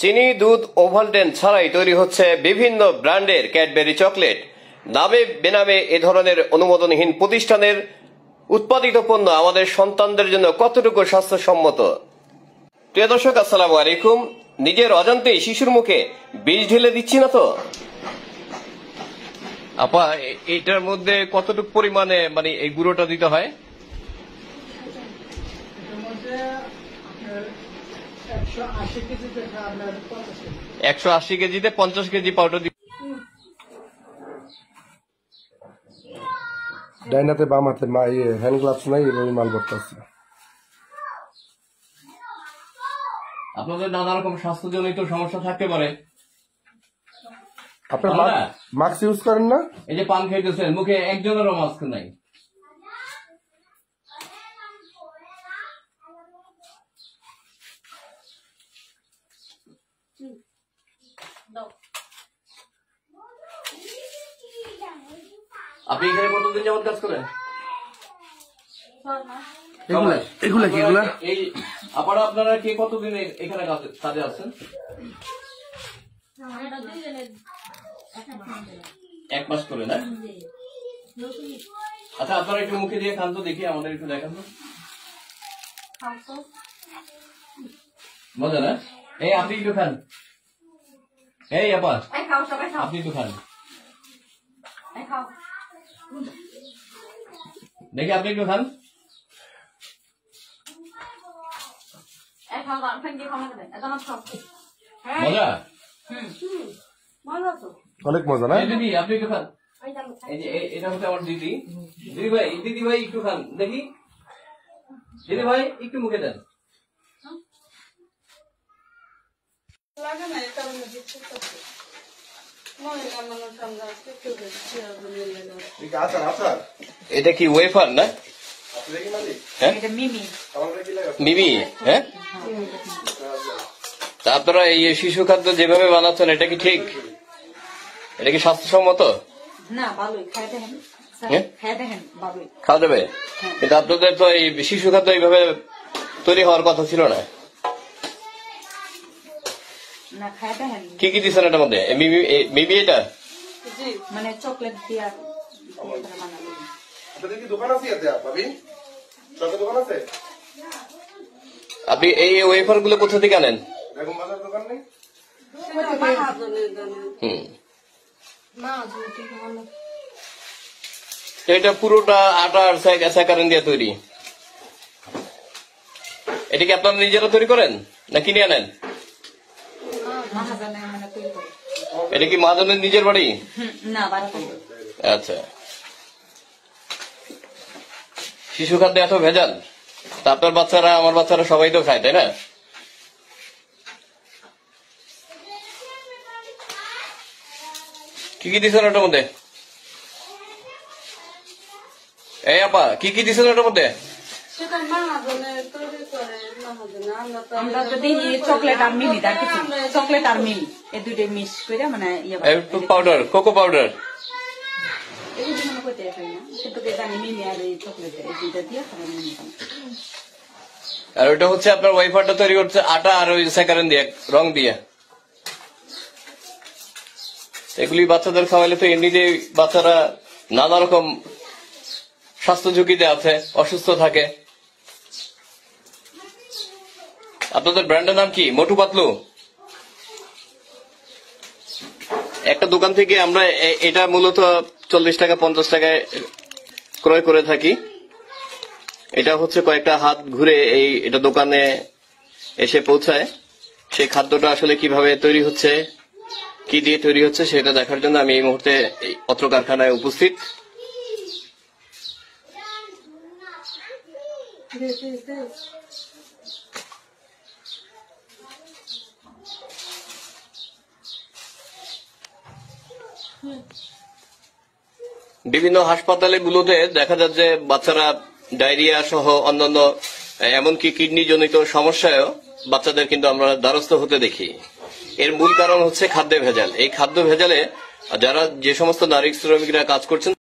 চিনি, দুধ, ওভালটেন ছাড়াই তৈরি হচ্ছে বিভিন্ন ব্র্যান্ডের ক্যাডবেরি চকলেট। নামে বেনামে এ ধরনের অনুমোদনহীন প্রতিষ্ঠানের উৎপাদিত পণ্য আমাদের সন্তানদের জন্য কতটুকু স্বাস্থ্যসম্মত? প্রিয় দর্শক, আসসালামু আলাইকুম। নিজের অজান্তেই শিশুর মুখে বিষ ঢেলে দিচ্ছি না তো? আপা, এটার মধ্যে কতটুকু পরিমাণে মানে এই গুঁড়োটা দিতে হয়? 180 কেজিতে 50 কেজি পাউডার দিতে। ডাইনাতে বাম হাতে হ্যান্ড গ্লাভস নাই, এভাবে মাল করতেছে। আপনাদের নানা রকম স্বাস্থ্যজনিত সমস্যা থাকতে পারে। আপনার মাস্ক ইউজ করেন না? এই যে পান খাইতেছেন, মুখে একজনেরও মাস্ক নাই। আপনি এখানে কতদিন যাবত কাজ করেন? এগুলা কি এগুলা? এই আপনারা কে কতদিন এখানে কাজে আছেন? 1 মাস করে না? আচ্ছা, আপনারা একটু মুখে দিয়ে খান তো দেখি, আমাদের একটু দেখান তো। মজা না? এই আপনি একটু খান। এই আপা, আপনি একটু খান দেখি, আপনি একটু খান। মজা? অনেক মজা না? দিদি, আপনি একটু খান। এই যে এটা হচ্ছে আমার দিদি। দিদি ভাই একটু খান দেখি। দিদি ভাই একটু মুখে দেন। এটা কি ওয়েফার না? মিমি, হ্যাঁ। তা আপনারা এই শিশু খাদ্য যেভাবে বানাচ্ছেন, এটা কি ঠিক? এটা কি স্বাস্থ্যসম্মত? খাওয়া যাবে, কিন্তু আপনাদের তো এই শিশু খাদ্য এইভাবে তৈরি হওয়ার কথা ছিল না। কি কি দিচ্ছেন এটার মধ্যে? মিমি এটা মানে চকলেট দিয়ে আপনি এই ওয়েফার গুলো কোথা থেকে আনেন? এটা পুরোটা আটা আর স্যাকারিন দিয়ে তৈরি। এটা কি আপনারা নিজেরা তৈরি করেন না কিনে আনেন? এটা কি মহাজনের নিজের বাড়ি? আচ্ছা। শিশু খাদ্যে এত ভেজাল, তা আপনার বাচ্চারা, আমার বাচ্চারা সবাই তো খায়, তাই না? কি কি দিচ্ছেন ওটার মধ্যে? এই আপা, কি কি দিচ্ছেন ওটার মধ্যে? চকলেট আর মিমি, চকলেট আর মিমি এই দুইটাই মিক্স করে মানে পাউডার, কোকো পাউডার। আর ওটা হচ্ছে আপনার ওয়েফারটা তৈরি করছে আটা আর ওই স্যাকারিন দিয়ে, রং দিয়ে। এগুলি বাচ্চাদের খাওয়াইলে তো এমনিতেই বাচ্চারা নানা রকম স্বাস্থ্য ঝুঁকিতে আছে, অসুস্থ থাকে। আপনাদের ব্র্যান্ডের নাম কি? মোটু পাতলু? একটা দোকান থেকে আমরা এটা মূলত 40 টাকা 50 টাকায় ক্রয় করে থাকি। এটা হচ্ছে কয়েকটা হাত ঘুরে এটা দোকানে এসে পৌঁছায়। সেই খাদ্যটা আসলে কিভাবে তৈরি হচ্ছে, কি দিয়ে তৈরি হচ্ছে, সেটা দেখার জন্য আমি এই মুহূর্তে অত্র কারখানায় উপস্থিত। বিভিন্ন হাসপাতালে গুলোতে দেখা যাচ্ছে বাচ্চারা ডায়রিয়া সহ অন্যান্য এমনকি কিডনি জনিত সমস্যায়ও বাচ্চাদের কিন্তু আমরা দ্বারস্থ হতে দেখি। এর মূল কারণ হচ্ছে খাদ্যে ভেজাল। এই খাদ্য ভেজালে যারা যে সমস্ত নারী শ্রমিকরা কাজ করছেন